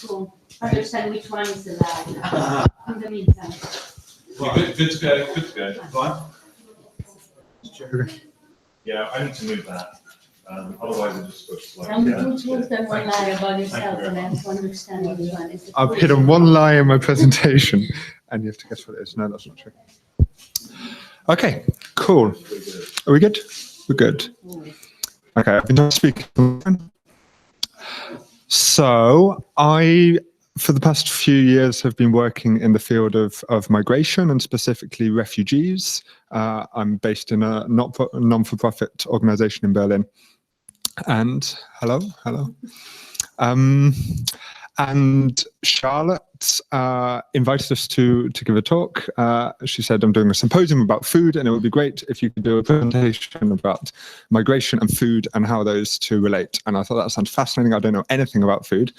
to understand which one is the lie in the meantime. Right. Good to go. Right. Yeah, I need to move that. Otherwise, it just looks like. Tell me two truths and one lie about yourself, and I have to understand which one is the truth. I've hidden one lie in my presentation, and you have to guess what it is. No, that's not true. Okay, cool. Are we good? We're good. Okay, I've been speaking. So for the past few years, have been working in the field of migration and specifically refugees. I'm based in a non-for-profit organization in Berlin. And hello. And Charlotte invited us to give a talk. She said, I'm doing a symposium about food, and it would be great if you could do a presentation about migration and food and how those two relate. And I thought that sounds fascinating. I don't know anything about food.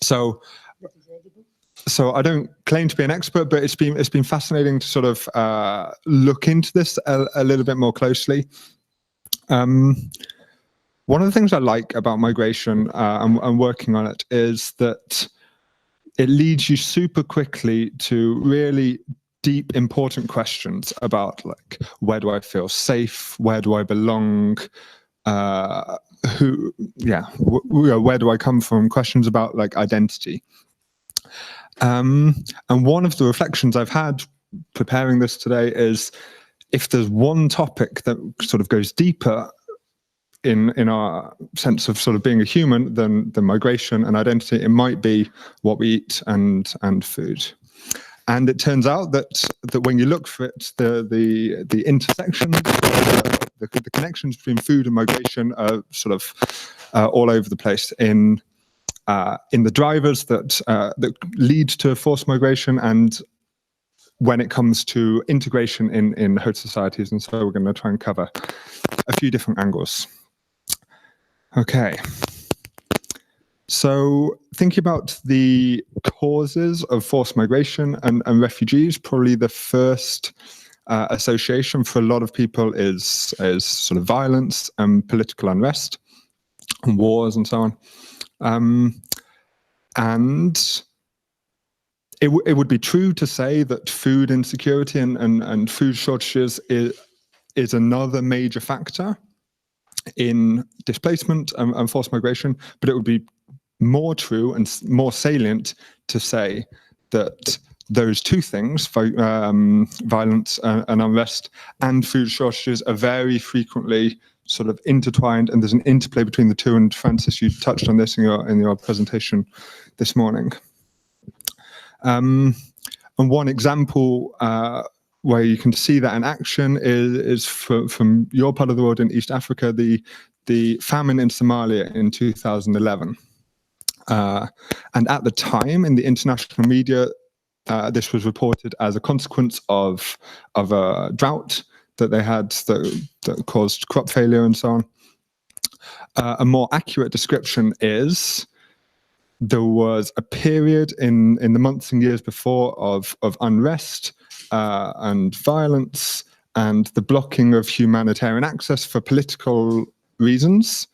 So I don't claim to be an expert, but it's been fascinating to sort of look into this a little bit more closely. One of the things I like about migration and working on it is that it leads you super quickly to really deep, important questions about, like, where do I feel safe? Where do I belong? Where do I come from? Questions about, like, identity. And one of the reflections I've had preparing this today is, if there's one topic that sort of goes deeper in our sense of sort of being a human than migration and identity, it might be what we eat and food. And it turns out that when you look for it, the intersections, the connections between food and migration are sort of all over the place in the drivers that lead to forced migration, and when it comes to integration in host societies. And so we're going to try and cover a few different angles. Okay. So thinking about the causes of forced migration and refugees, probably the first association for a lot of people is sort of violence and political unrest and wars and so on. And it would be true to say that food insecurity and food shortages is another major factor in displacement and forced migration, but it would be more true and more salient to say that those two things, violence and unrest and food shortages, are very frequently sort of intertwined, and there's an interplay between the two. And Francis, you touched on this in your presentation this morning. And one example where you can see that in action is from your part of the world in East Africa, the famine in Somalia in 2011. And at the time, in the international media, this was reported as a consequence of a drought that they had that caused crop failure and so on. A more accurate description is there was a period in the months and years before of unrest and violence and the blocking of humanitarian access for political reasons,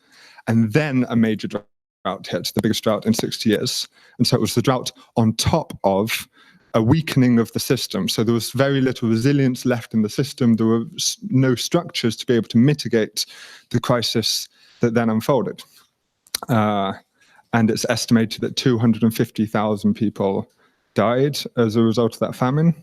and then a major drought hit, the biggest drought in 60 years. And so it was the drought on top of a weakening of the system. So there was very little resilience left in the system. There were no structures to be able to mitigate the crisis that then unfolded. And it's estimated that 250,000 people died as a result of that famine.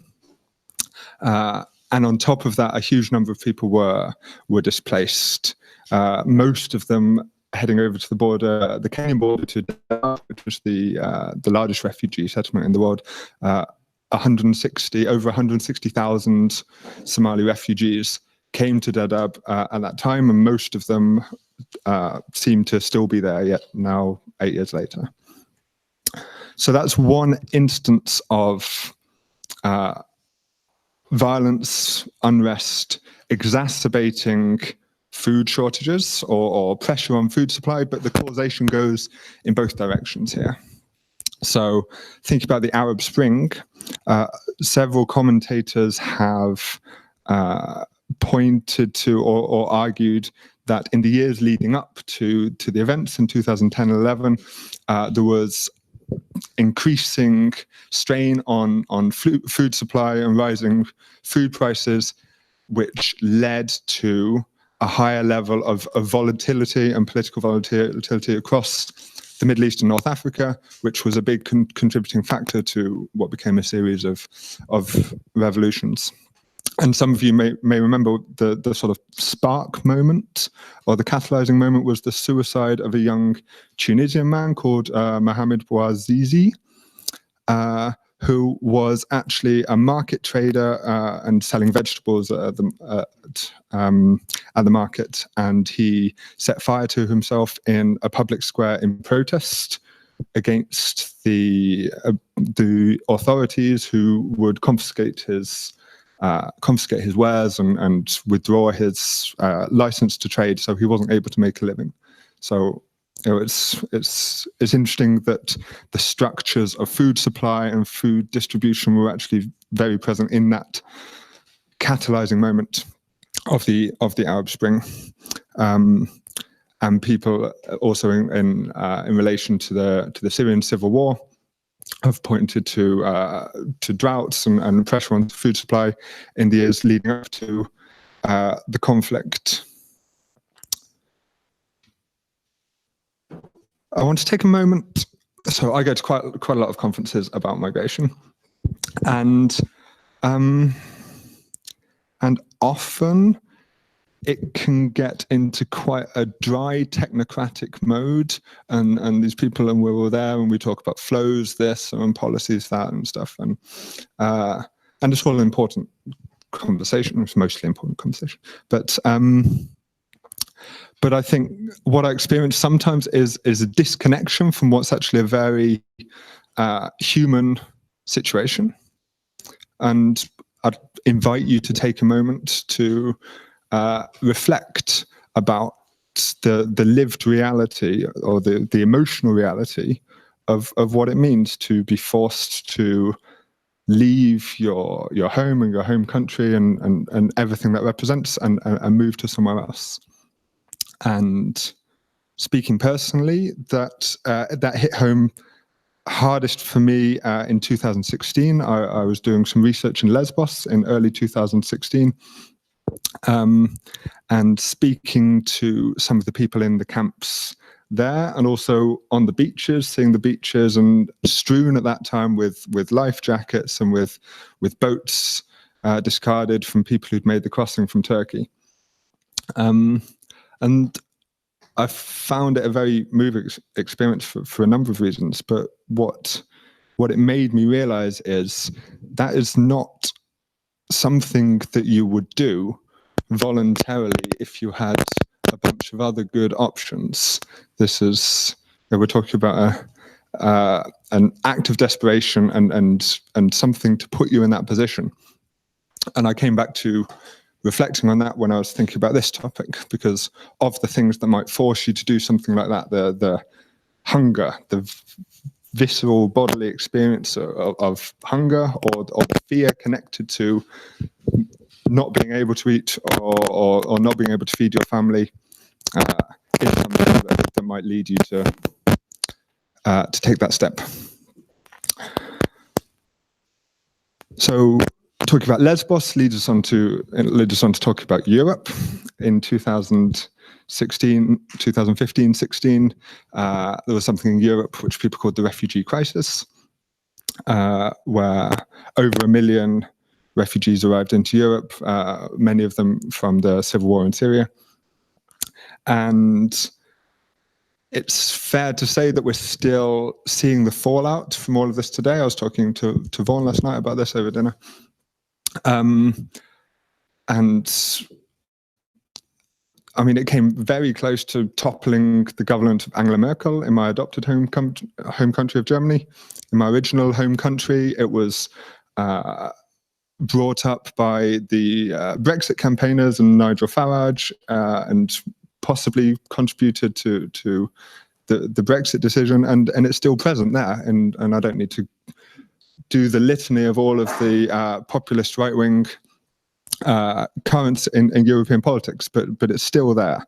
And on top of that, a huge number of people were displaced. Most of them heading over to the border, the Kenyan border, to Dadaab, which was the largest refugee settlement in the world. Over 160,000 Somali refugees came to Dadaab at that time, and most of them seem to still be there yet now, 8 years later. So that's one instance of violence, unrest, exacerbating food shortages or pressure on food supply, but the causation goes in both directions here. So thinking about the Arab Spring, several commentators have pointed to or argued that in the years leading up to the events in 2010-11, there was increasing strain on food supply and rising food prices, which led to a higher level of volatility and political volatility across the Middle East and North Africa, which was a big contributing factor to what became a series of revolutions. And some of you may remember the sort of spark moment, or the catalyzing moment, was the suicide of a young Tunisian man called Mohamed Bouazizi, who was actually a market trader and selling vegetables at the market. And he set fire to himself in a public square in protest against the authorities, who would confiscate his wares and withdraw his license to trade, so he wasn't able to make a living. So it's interesting that the structures of food supply and food distribution were actually very present in that catalyzing moment of the Arab Spring, and people also in relation to the Syrian civil war have pointed to droughts and pressure on food supply in the years leading up to the conflict. I want to take a moment. So I go to quite a lot of conferences about migration, and often it can get into quite a dry technocratic mode, and these people, and we're all there and we talk about flows, this, and policies, that, and stuff, and it's all an important conversation. It's mostly important conversation, but I think what I experience sometimes is a disconnection from what's actually a very human situation. And I'd invite you to take a moment to reflect about the lived reality, or the emotional reality of what it means to be forced to leave your home and your home country and everything that represents, and move to somewhere else. And speaking personally, that hit home hardest for me in 2016. I was doing some research in Lesbos in early 2016, and speaking to some of the people in the camps there, and also on the beaches, seeing the beaches, and strewn at that time with life jackets and with boats discarded from people who'd made the crossing from Turkey. And I found it a very moving experience for a number of reasons. But what it made me realize is that is not something that you would do voluntarily if you had a bunch of other good options. This is, we're talking about an act of desperation and something to put you in that position. And I came back to reflecting on that when I was thinking about this topic, because of the things that might force you to do something like that, the hunger, the visceral bodily experience of hunger, or the fear connected to not being able to eat or not being able to feed your family, is something that might lead you to take that step. So talking about Lesbos leads us on to talk about Europe. In 2015-16, there was something in Europe which people called the refugee crisis, where over 1 million refugees arrived into Europe, many of them from the civil war in Syria. And it's fair to say that we're still seeing the fallout from all of this today. I was talking to Vaughan last night about this over dinner. And I mean, it came very close to toppling the government of Angela Merkel in my adopted home country of Germany. In my original home country, it was brought up by the Brexit campaigners and Nigel Farage, and possibly contributed to the Brexit decision, and it's still present there. And I don't need to do the litany of all of the populist right-wing currents in European politics, but it's still there,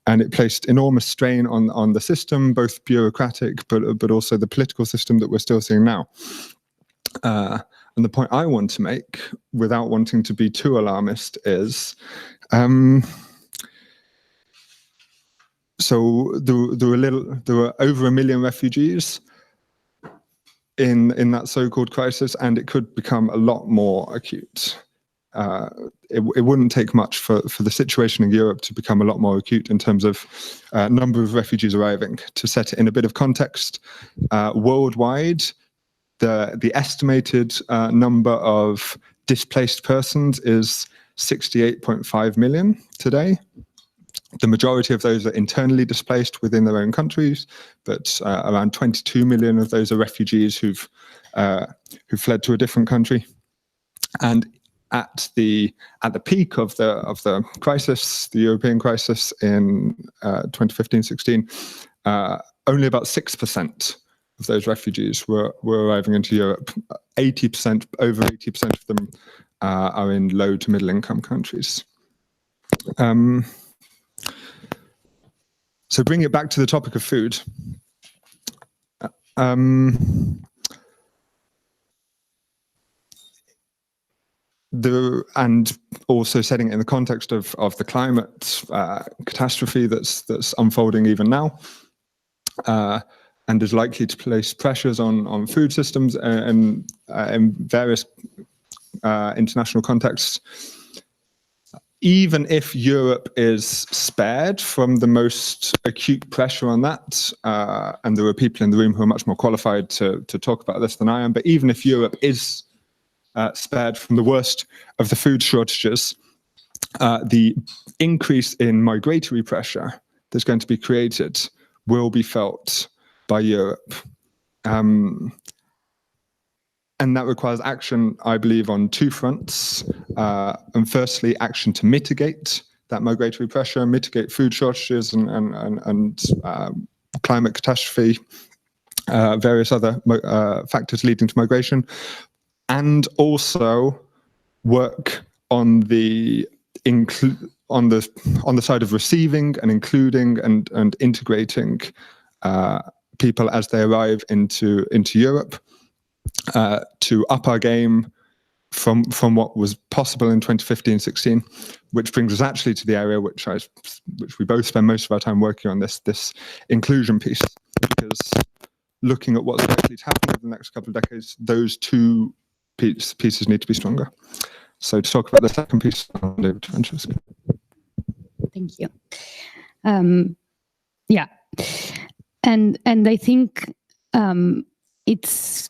and it placed enormous strain on the system, both bureaucratic but also the political system that we're still seeing now. And the point I want to make, without wanting to be too alarmist, is so there were over 1 million refugees in that so-called crisis, and it could become a lot more acute. It wouldn't take much for the situation in Europe to become a lot more acute in terms of number of refugees arriving. To set it in a bit of context, worldwide, the estimated number of displaced persons is 68.5 million today. The majority of those are internally displaced within their own countries, but around 22 million of those are refugees who've fled to a different country. And at the peak of the crisis, the European crisis in 2015-16, only about 6% of those refugees were arriving into Europe. 80%, over 80% of them are in low to middle income countries. So bring it back to the topic of food. And also setting it in the context of the climate catastrophe that's unfolding even now, and is likely to place pressures on food systems and in various international contexts. Even if Europe is spared from the most acute pressure on that, and there are people in the room who are much more qualified to talk about this than I am, but even if Europe is spared from the worst of the food shortages, the increase in migratory pressure that's going to be created will be felt by Europe. And that requires action, I believe, on two fronts. And firstly, action to mitigate that migratory pressure, mitigate food shortages and climate catastrophe, various other factors leading to migration, and also work on the side of receiving and including and integrating people as they arrive into Europe, to up our game from what was possible in 2015-16, which brings us actually to the area which we both spend most of our time working on, this inclusion piece. Because looking at what's likely to happen over the next couple of decades, those two pieces need to be stronger. So to talk about the second piece, I'll hand over to Francesca. Thank you. Yeah, and I think it's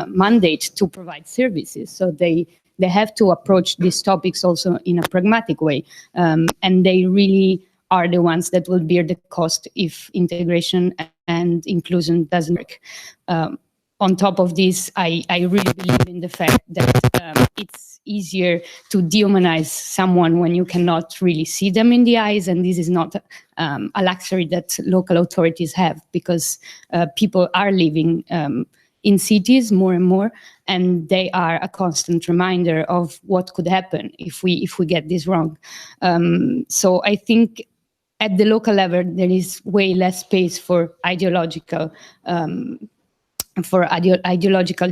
mandate to provide services. So they have to approach these topics also in a pragmatic way. And they really are the ones that will bear the cost if integration and inclusion doesn't work. On top of this, I really believe in the fact that it's easier to dehumanize someone when you cannot really see them in the eyes, and this is not a luxury that local authorities have, because people are living in cities more and more, and they are a constant reminder of what could happen if we get this wrong. So I think at the local level, there is way less space for ideological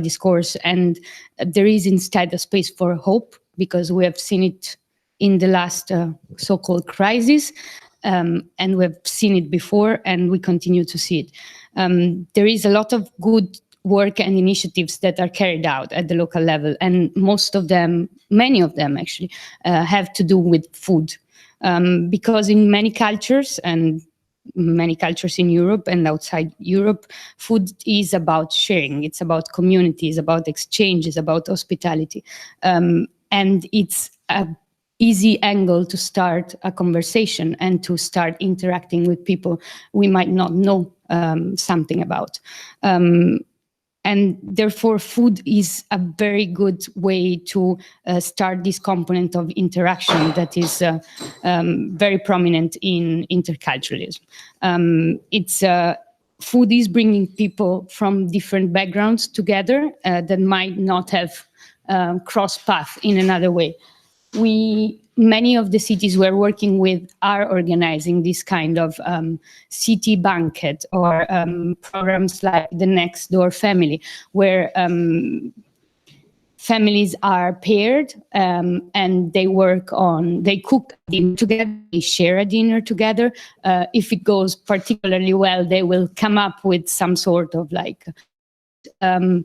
discourse, and there is instead a space for hope, because we have seen it in the last so-called crisis, and we've seen it before, and we continue to see it. There is a lot of good work and initiatives that are carried out at the local level, and many of them actually, have to do with food. Because in many cultures in Europe and outside Europe, food is about sharing, it's about community, it's about exchange, it's about hospitality. And it's an easy angle to start a conversation and to start interacting with people we might not know something about. And therefore, food is a very good way to start this component of interaction that is very prominent in interculturalism. Food is bringing people from different backgrounds together that might not have crossed paths in another way. Many of the cities we're working with are organizing this kind of city banquet or programs like the Next Door Family, where families are paired and they cook dinner together, they share a dinner together. If it goes particularly well, they will come up with some sort of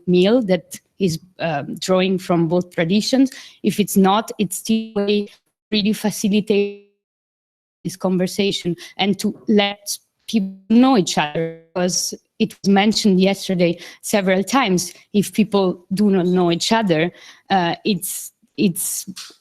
meal that is drawing from both traditions. If it's not, it's still a way to really facilitate this conversation and to let people know each other, because it was mentioned yesterday several times, if people do not know each other, it's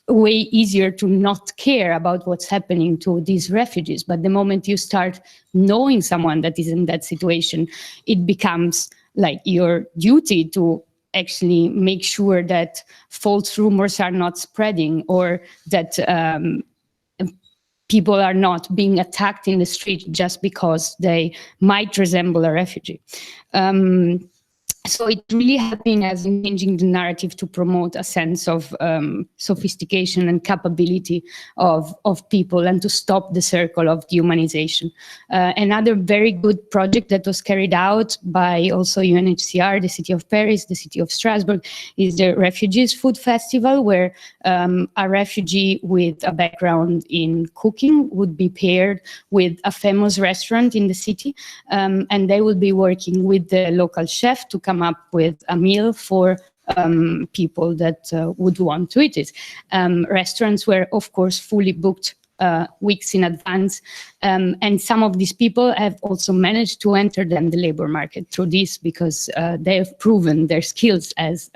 way easier to not care about what's happening to these refugees. But the moment you start knowing someone that is in that situation, it becomes like your duty to actually make sure that false rumors are not spreading, or that people are not being attacked in the street just because they might resemble a refugee. So it's really helping us in changing the narrative to promote a sense of sophistication and capability of people, and to stop the circle of dehumanization. Another very good project that was carried out by also UNHCR, the City of Paris, the City of Strasbourg, is the Refugees Food Festival, where a refugee with a background in cooking would be paired with a famous restaurant in the city, and they will be working with the local chef to come up with a meal for people that would want to eat it. Restaurants were, of course, fully booked weeks in advance, and some of these people have also managed to enter then the labor market through this, because they have proven their skills as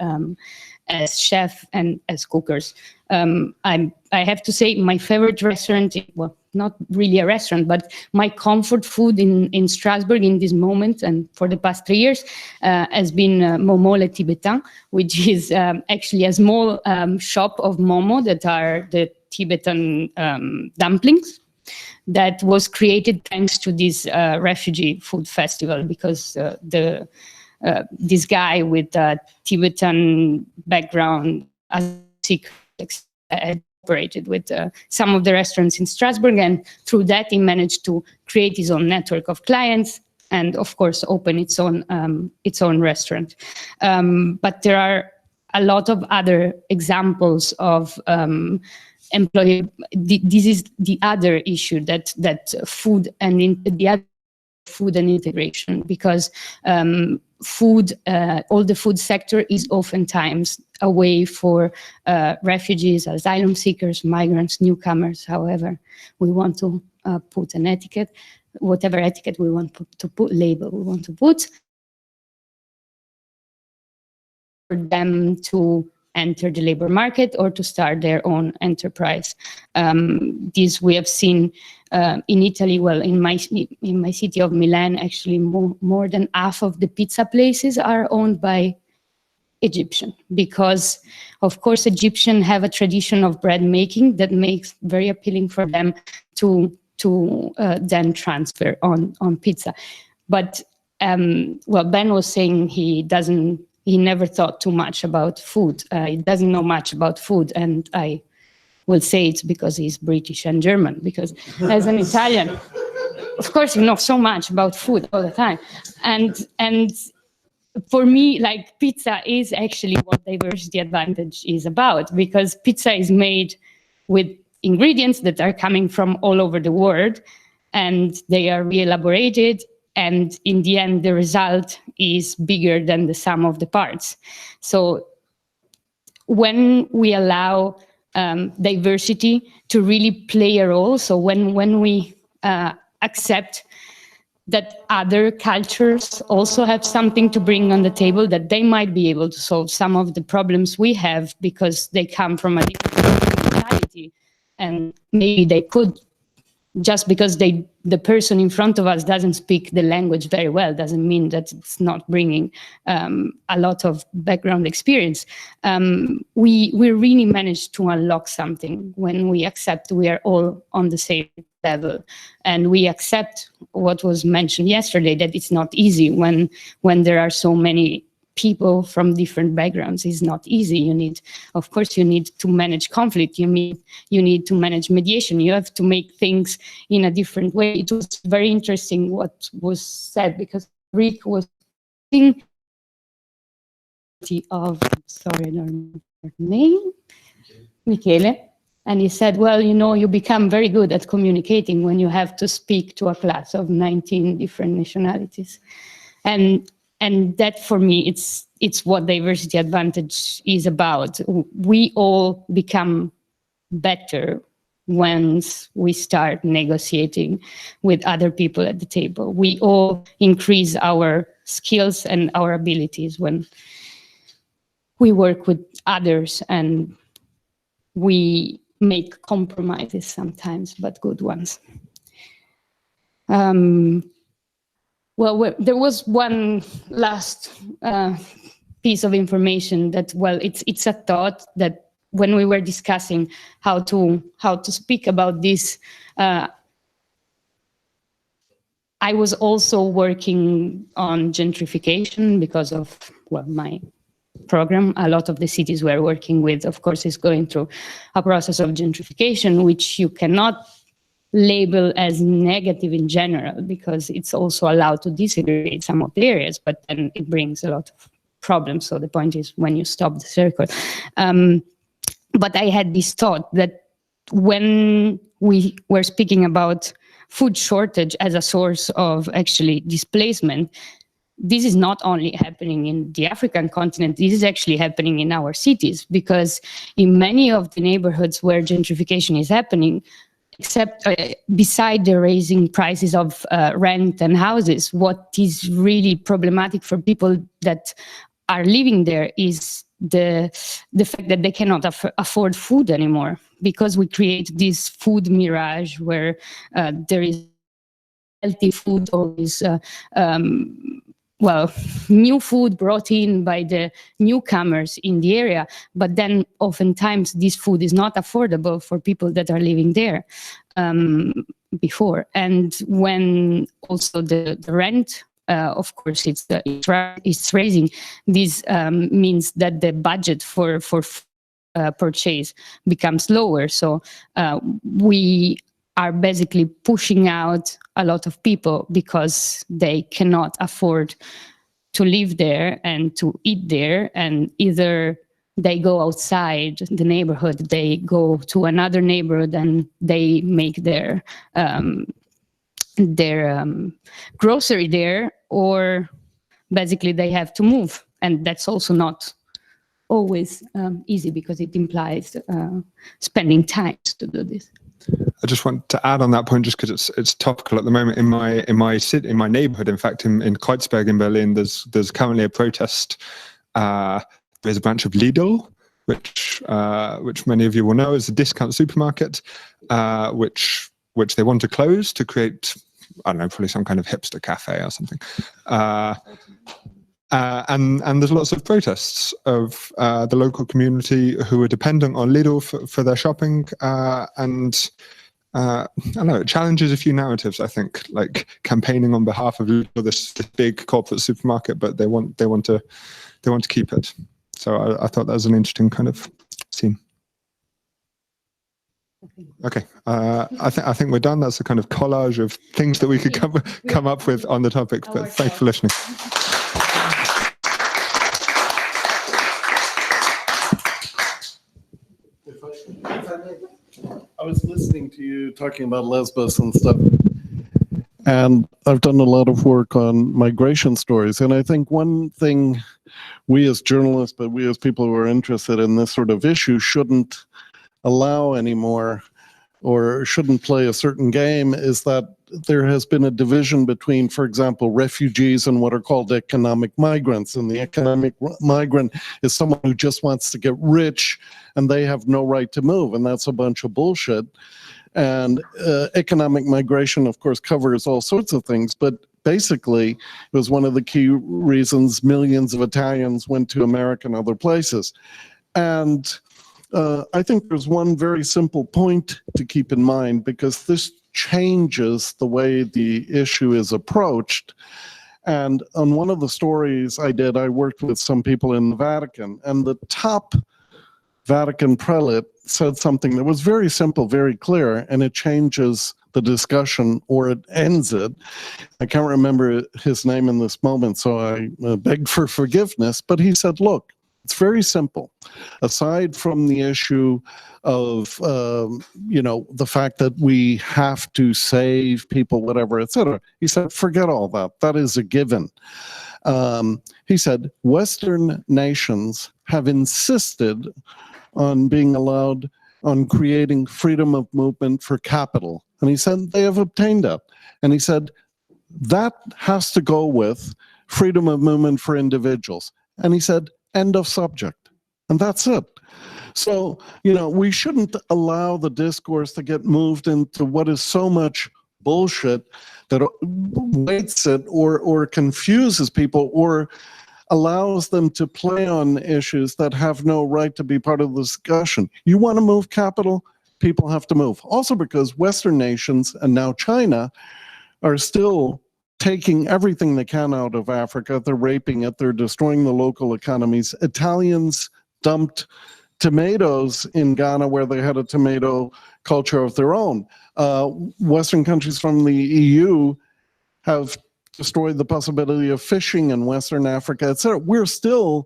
chef and as cookers. I have to say, my favorite restaurant, well, not really a restaurant, but my comfort food in Strasbourg in this moment and for the past 3 years has been Momo Le Tibetan, which is actually a small shop of momo that are the Tibetan dumplings, that was created thanks to this refugee food festival, because this guy with a Tibetan background as operated with some of the restaurants in Strasbourg, and through that he managed to create his own network of clients and, of course, open its own restaurant. But there are a lot of other examples of employee. This is the other issue that food and the other food and integration, because food, all the food sector is oftentimes a way for refugees, asylum seekers, migrants, newcomers, however we want to put an etiquette, whatever etiquette we want to put, label we want to put, for them to enter the labor market or to start their own enterprise. This we have seen in Italy. Well, in my city of Milan, actually more than half of the pizza places are owned by Egyptian, because of course Egyptians have a tradition of bread making that makes very appealing for them to then transfer on pizza. But well, Ben was saying he never thought too much about food. He doesn't know much about food, and I will say it's because he's British and German, because as an Italian, of course, you know so much about food all the time. And for me, like, pizza is actually what diversity advantage is about, because pizza is made with ingredients that are coming from all over the world, and they are re-elaborated, and in the end, the result is bigger than the sum of the parts. So when we allow diversity to really play a role, so when we accept that other cultures also have something to bring on the table, that they might be able to solve some of the problems we have because they come from a different mentality, and maybe they could, just because the person in front of us doesn't speak the language very well, doesn't mean that it's not bringing a lot of background experience. We really managed to unlock something when we accept we are all on the same level, and we accept what was mentioned yesterday, that it's not easy when there are so many people from different backgrounds. It's not easy. Of course, you need to manage conflict. You need to manage mediation. You have to make things in a different way. It was very interesting what was said, because Rick was thinking of, sorry, I don't remember her name, Michele. And he said, well, you become very good at communicating when you have to speak to a class of 19 different nationalities. And that, for me, it's what diversity advantage is about. We all become better once we start negotiating with other people at the table. We all increase our skills and our abilities when we work with others, and we make compromises sometimes, but good ones. Well, there was one last piece of information that, well, it's a thought that when we were discussing how to speak about this, I was also working on gentrification because of, well, my program. A lot of the cities we're working with, of course, is going through a process of gentrification, which you cannot label as negative in general, because it's also allowed to desegregate some of the areas, but then it brings a lot of problems. So the point is when you stop the circle. But I had this thought that when we were speaking about food shortage as a source of actually displacement, this is not only happening in the African continent, this is actually happening in our cities, because in many of the neighborhoods where gentrification is happening, except beside the raising prices of rent and houses, what is really problematic for people that are living there is the fact that they cannot afford food anymore, because we create this food mirage where there is healthy food, always new food brought in by the newcomers in the area, but then oftentimes this food is not affordable for people that are living there before. And when also the rent, of course, it's raising, this means that the budget for purchase becomes lower. So we are basically pushing out a lot of people because they cannot afford to live there and to eat there, and either they go outside the neighborhood, they go to another neighborhood and they make their grocery there, or basically they have to move. And that's also not always easy, because it implies spending time to do this. I just want to add on that point, just because it's topical at the moment in my city, in my neighborhood. In fact, in Kreuzberg in Berlin, there's currently a protest. There's a branch of Lidl, which many of you will know is a discount supermarket, which they want to close to create, I don't know, probably some kind of hipster cafe or something. And there's lots of protests of the local community who are dependent on Lidl for their shopping, and I don't know, it challenges a few narratives, I think, like campaigning on behalf of Lidl, this big corporate supermarket, but they want to keep it. So I thought that was an interesting kind of scene. Okay, I think we're done. That's a kind of collage of things that we could come up with on the topic. But thanks for listening. I was listening to you talking about Lesbos and stuff, and I've done a lot of work on migration stories. And I think one thing we as journalists, but we as people who are interested in this sort of issue, shouldn't allow anymore, or shouldn't play a certain game, is that there has been a division between, for example, refugees and what are called economic migrants. And the economic migrant is someone who just wants to get rich and they have no right to move. And that's a bunch of bullshit. And economic migration, of course, covers all sorts of things. But basically, it was one of the key reasons millions of Italians went to America and other places. And I think there's one very simple point to keep in mind, because this changes the way the issue is approached. And on one of the stories I did, I worked with some people in the Vatican, and the top Vatican prelate said something that was very simple, very clear, and it changes the discussion, or it ends it. I can't remember his name in this moment, so I beg for forgiveness, but he said, look, it's very simple. Aside from the issue of, the fact that we have to save people, whatever, etc., he said, forget all that. That is a given. He said, Western nations have insisted on being allowed, on creating freedom of movement for capital. And he said, they have obtained that. And he said, that has to go with freedom of movement for individuals. And he said, end of subject. And that's it. So, we shouldn't allow the discourse to get moved into what is so much bullshit that weights it or confuses people or allows them to play on issues that have no right to be part of the discussion. You want to move capital, people have to move. Also because Western nations, and now China, are still taking everything they can out of Africa. They're raping it. They're destroying the local economies. Italians dumped tomatoes in Ghana, where they had a tomato culture of their own. Western countries from the EU have destroyed the possibility of fishing in Western Africa, etc. We're still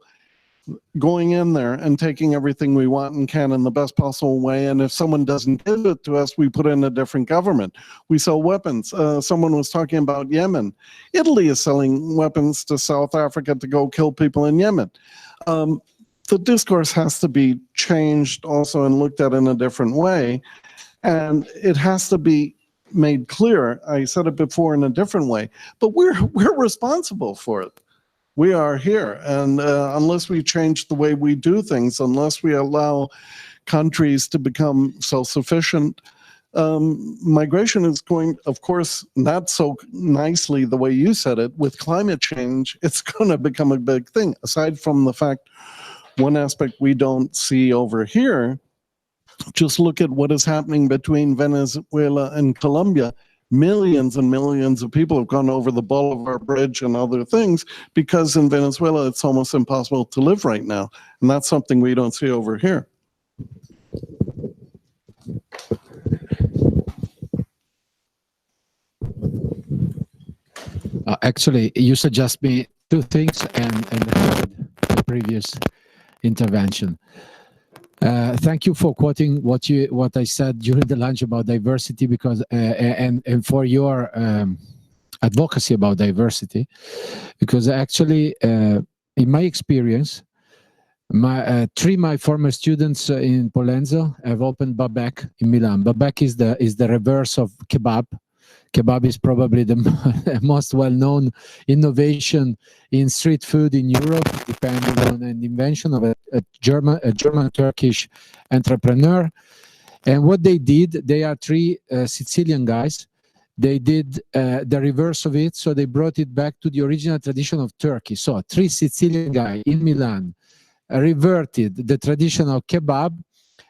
going in there and taking everything we want and can in the best possible way. And if someone doesn't give it to us, we put in a different government. We sell weapons. Someone was talking about Yemen. Italy is selling weapons to South Africa to go kill people in Yemen. The discourse has to be changed also and looked at in a different way. And it has to be made clear. I said it before in a different way, but we're responsible for it. We are here, and unless we change the way we do things, unless we allow countries to become self-sufficient, migration is going, of course, not so nicely the way you said it. With climate change, it's going to become a big thing. Aside from the fact, one aspect we don't see over here, just look at what is happening between Venezuela and Colombia. Millions and millions of people have gone over the Bolivar Bridge and other things because in Venezuela it's almost impossible to live right now. And that's something we don't see over here. Actually, you suggest me two things and heard the previous intervention. Thank you for quoting what I said during the lunch about diversity, because and for your advocacy about diversity, because actually in my experience, my former students in Pollenzo have opened Babek in Milan. Babek is the reverse of kebab. Kebab is probably the most well-known innovation in street food in Europe, depending on an invention of a German-Turkish entrepreneur. And what they did, they are three Sicilian guys. They did the reverse of it, so they brought it back to the original tradition of Turkey. So three Sicilian guys in Milan reverted the traditional kebab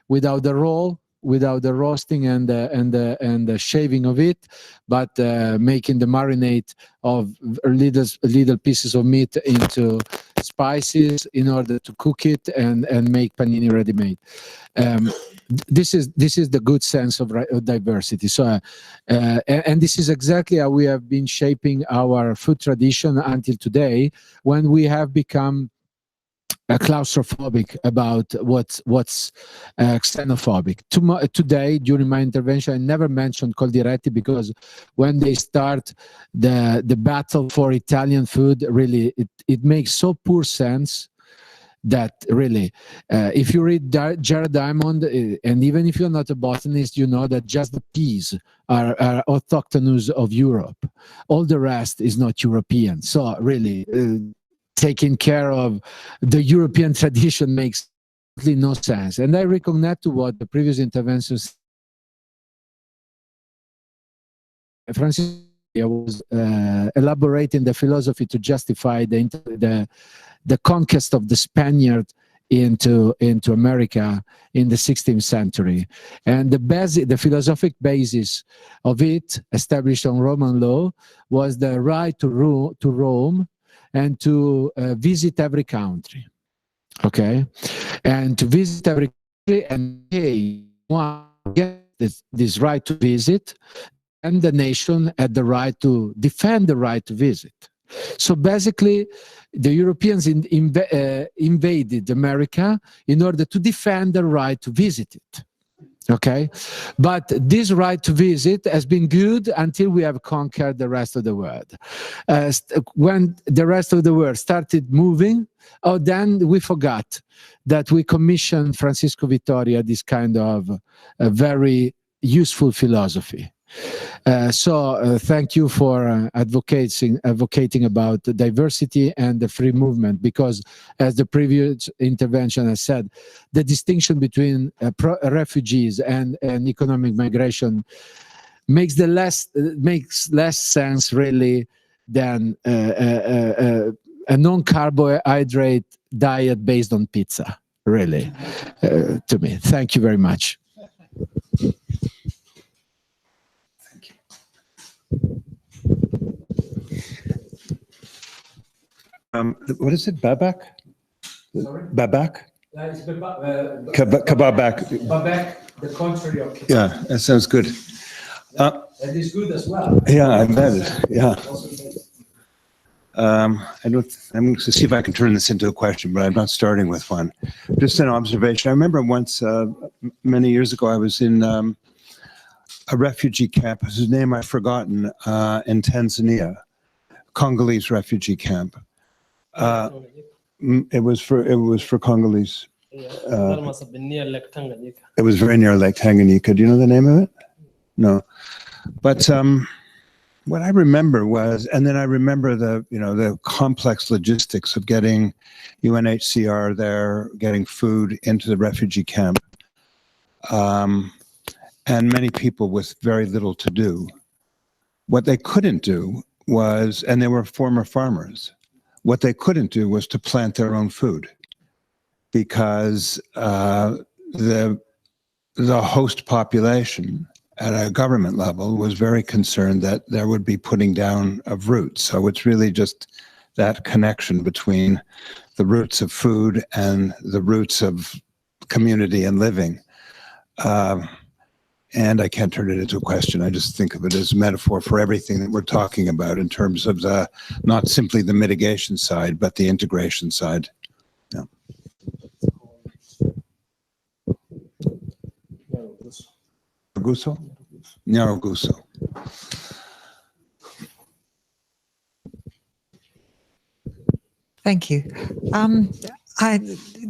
without the roll, without the roasting and the shaving of it, but making the marinade of little pieces of meat into spices in order to cook it and make panini ready-made. This is the good sense of diversity. So, and this is exactly how we have been shaping our food tradition until today, when we have become claustrophobic about what's xenophobic. Today, during my intervention, I never mentioned Coldiretti, because when they start the battle for Italian food, really, it makes so poor sense that really, if you read Jared Diamond, and even if you're not a botanist, you know that just the peas are autochthonous of Europe. All the rest is not European. So really, taking care of the European tradition makes no sense. And I reconnect to what the previous interventions, Francesca was elaborating the philosophy to justify the conquest of the Spaniard into America in the 16th century. And the philosophic basis of it, established on Roman law, was the right to roam and to visit every country, okay? And to visit every country, and one get this right to visit, and the nation had the right to defend the right to visit. So basically, the Europeans invaded America in order to defend the right to visit it. Okay, but this right to visit has been good until we have conquered the rest of the world. When the rest of the world started moving, then we forgot that we commissioned Francisco Vittoria this kind of very useful philosophy. So thank you for advocating about the diversity and the free movement, because as the previous intervention has said, the distinction between refugees and economic migration makes less sense really than a non-carbohydrate diet based on pizza, really, to me. Thank you very much. What is it? Babak? Sorry? Babak? It's Kababak. Babak, the contrary of kebab. Yeah, that sounds good. And it's good as well. Yeah, I bet it. Yeah. I'm going to see if I can turn this into a question, but I'm not starting with one. Just an observation. I remember once, many years ago, I was in a refugee camp, whose name I've forgotten, in Tanzania, Congolese refugee camp. It was for Congolese. It was very near Lake Tanganyika. Do you know the name of it? No. But what I remember was, and then I remember the complex logistics of getting UNHCR there, getting food into the refugee camp, and many people with very little to do. What they couldn't do was, and they were former farmers, what they couldn't do was to plant their own food, because the host population at a government level was very concerned that there would be putting down of roots. So it's really just that connection between the roots of food and the roots of community and living. And I can't turn it into a question. I just think of it as a metaphor for everything that we're talking about in terms of not simply the mitigation side, but the integration side. Yeah. Guso? Nyaruguso. Thank you. I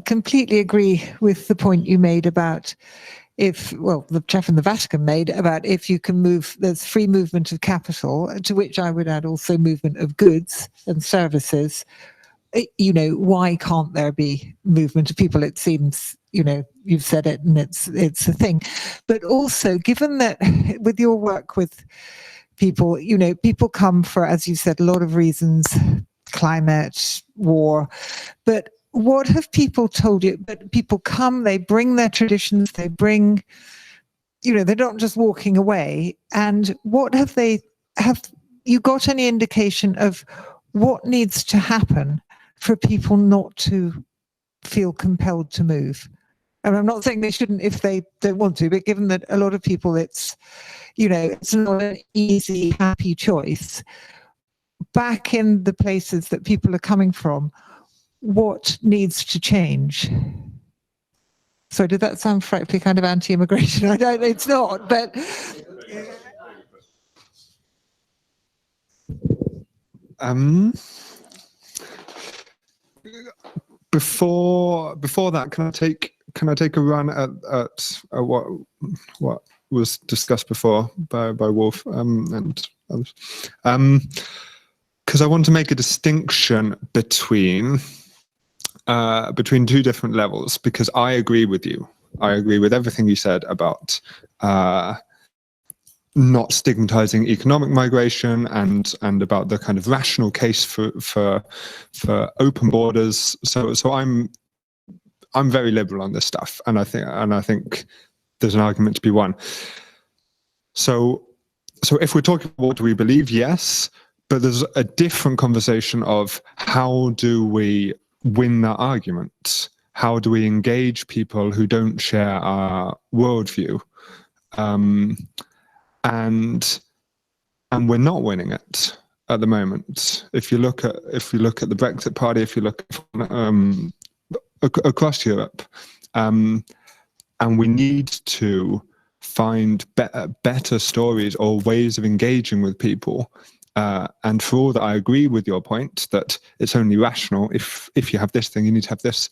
completely agree with the point you made about the chap in the Vatican made about if you can move, there's free movement of capital, to which I would add also movement of goods and services. Why can't there be movement of people? It seems, you've said it and it's a thing. But also, given that with your work with people, people come for, as you said, a lot of reasons, climate, war, but what have people told you? But people come, they bring their traditions, they bring, they're not just walking away. And what have you got any indication of what needs to happen for people not to feel compelled to move? And I'm not saying they shouldn't if they don't want to, but given that a lot of people, it's not an easy, happy choice. Back in the places that people are coming from, what needs to change? So did that sound frightfully kind of anti-immigration? I don't. It's not, but. Before that, can I take a run at what was discussed before by Wolf and others? Because I want to make a distinction between two different levels, because I agree with you. I agree with everything you said about not stigmatizing economic migration and about the kind of rational case for open borders. So I'm very liberal on this stuff, and I think there's an argument to be won. So if we're talking about what do we believe, yes, but there's a different conversation of how do we win that argument? How do we engage people who don't share our worldview? And we're not winning it at the moment. If you look at the Brexit Party, if you look across Europe, and we need to find better stories or ways of engaging with people. And for all that, I agree with your point that it's only rational if you have this thing, you need to have this.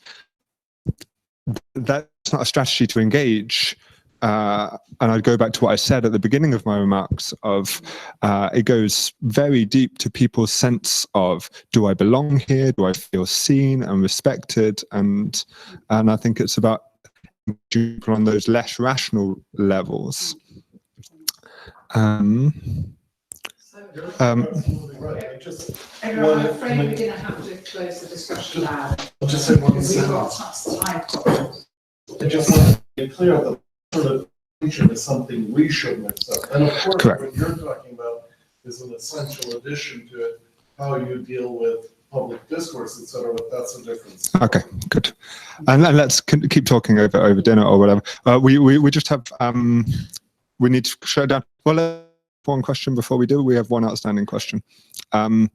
That's not a strategy to engage. And I'd go back to what I said at the beginning of my remarks of it goes very deep to people's sense of, do I belong here? Do I feel seen and respected? And I think it's about people on those less rational levels. I'm afraid we're going to have to close the discussion now. I'll just say one We've got sentence. time. I just want to be clear that sort of function is something we shouldn't accept. And of course, Correct. what you're talking about is an essential addition to it, how you deal with public discourse, etc. But that's a difference. Okay, good. And let's keep talking over dinner or whatever. We just have we need to shut down. Well, one question before we do. We have one outstanding question. Good.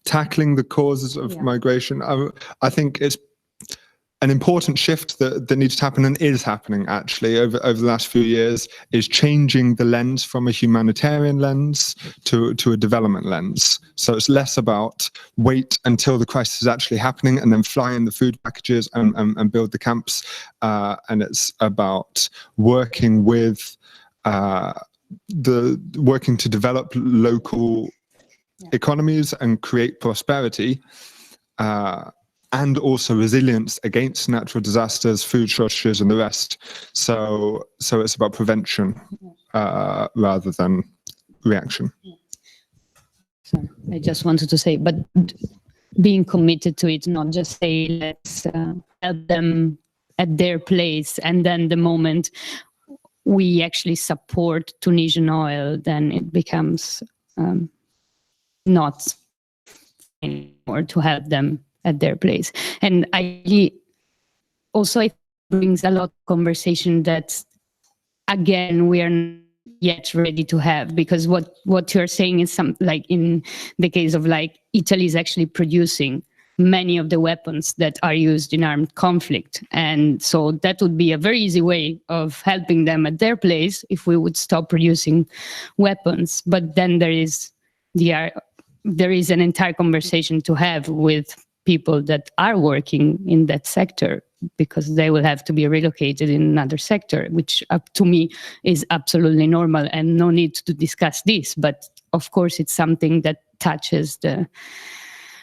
Tackling the causes of migration. I think it's an important shift that needs to happen and is happening actually over the last few years, is changing the lens from a humanitarian lens to a development lens. So it's less about wait until the crisis is actually happening and then fly in the food packages and build the camps. And it's about working with working to develop local economies and create prosperity. And also resilience against natural disasters, food shortages, and the rest. So it's about prevention rather than reaction. So I just wanted to say, but being committed to it, not just say let's help them at their place, and then the moment we actually support Tunisian oil, then it becomes not anymore to help them at their place. And it brings a lot of conversation that, again, we are not yet ready to have, because what you're saying is like in the case of like Italy is actually producing many of the weapons that are used in armed conflict. And so that would be a very easy way of helping them at their place if we would stop producing weapons. But then there is an entire conversation to have with people that are working in that sector, because they will have to be relocated in another sector, which to me is absolutely normal and no need to discuss this. But of course, it's something that touches the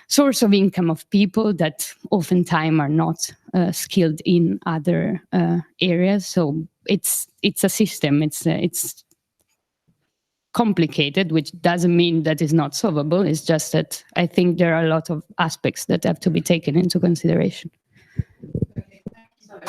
source of income of people that oftentimes are not skilled in other areas. So it's a system. It's complicated, which doesn't mean that it's not solvable. It's just that I think there are a lot of aspects that have to be taken into consideration. Okay, thank you so much.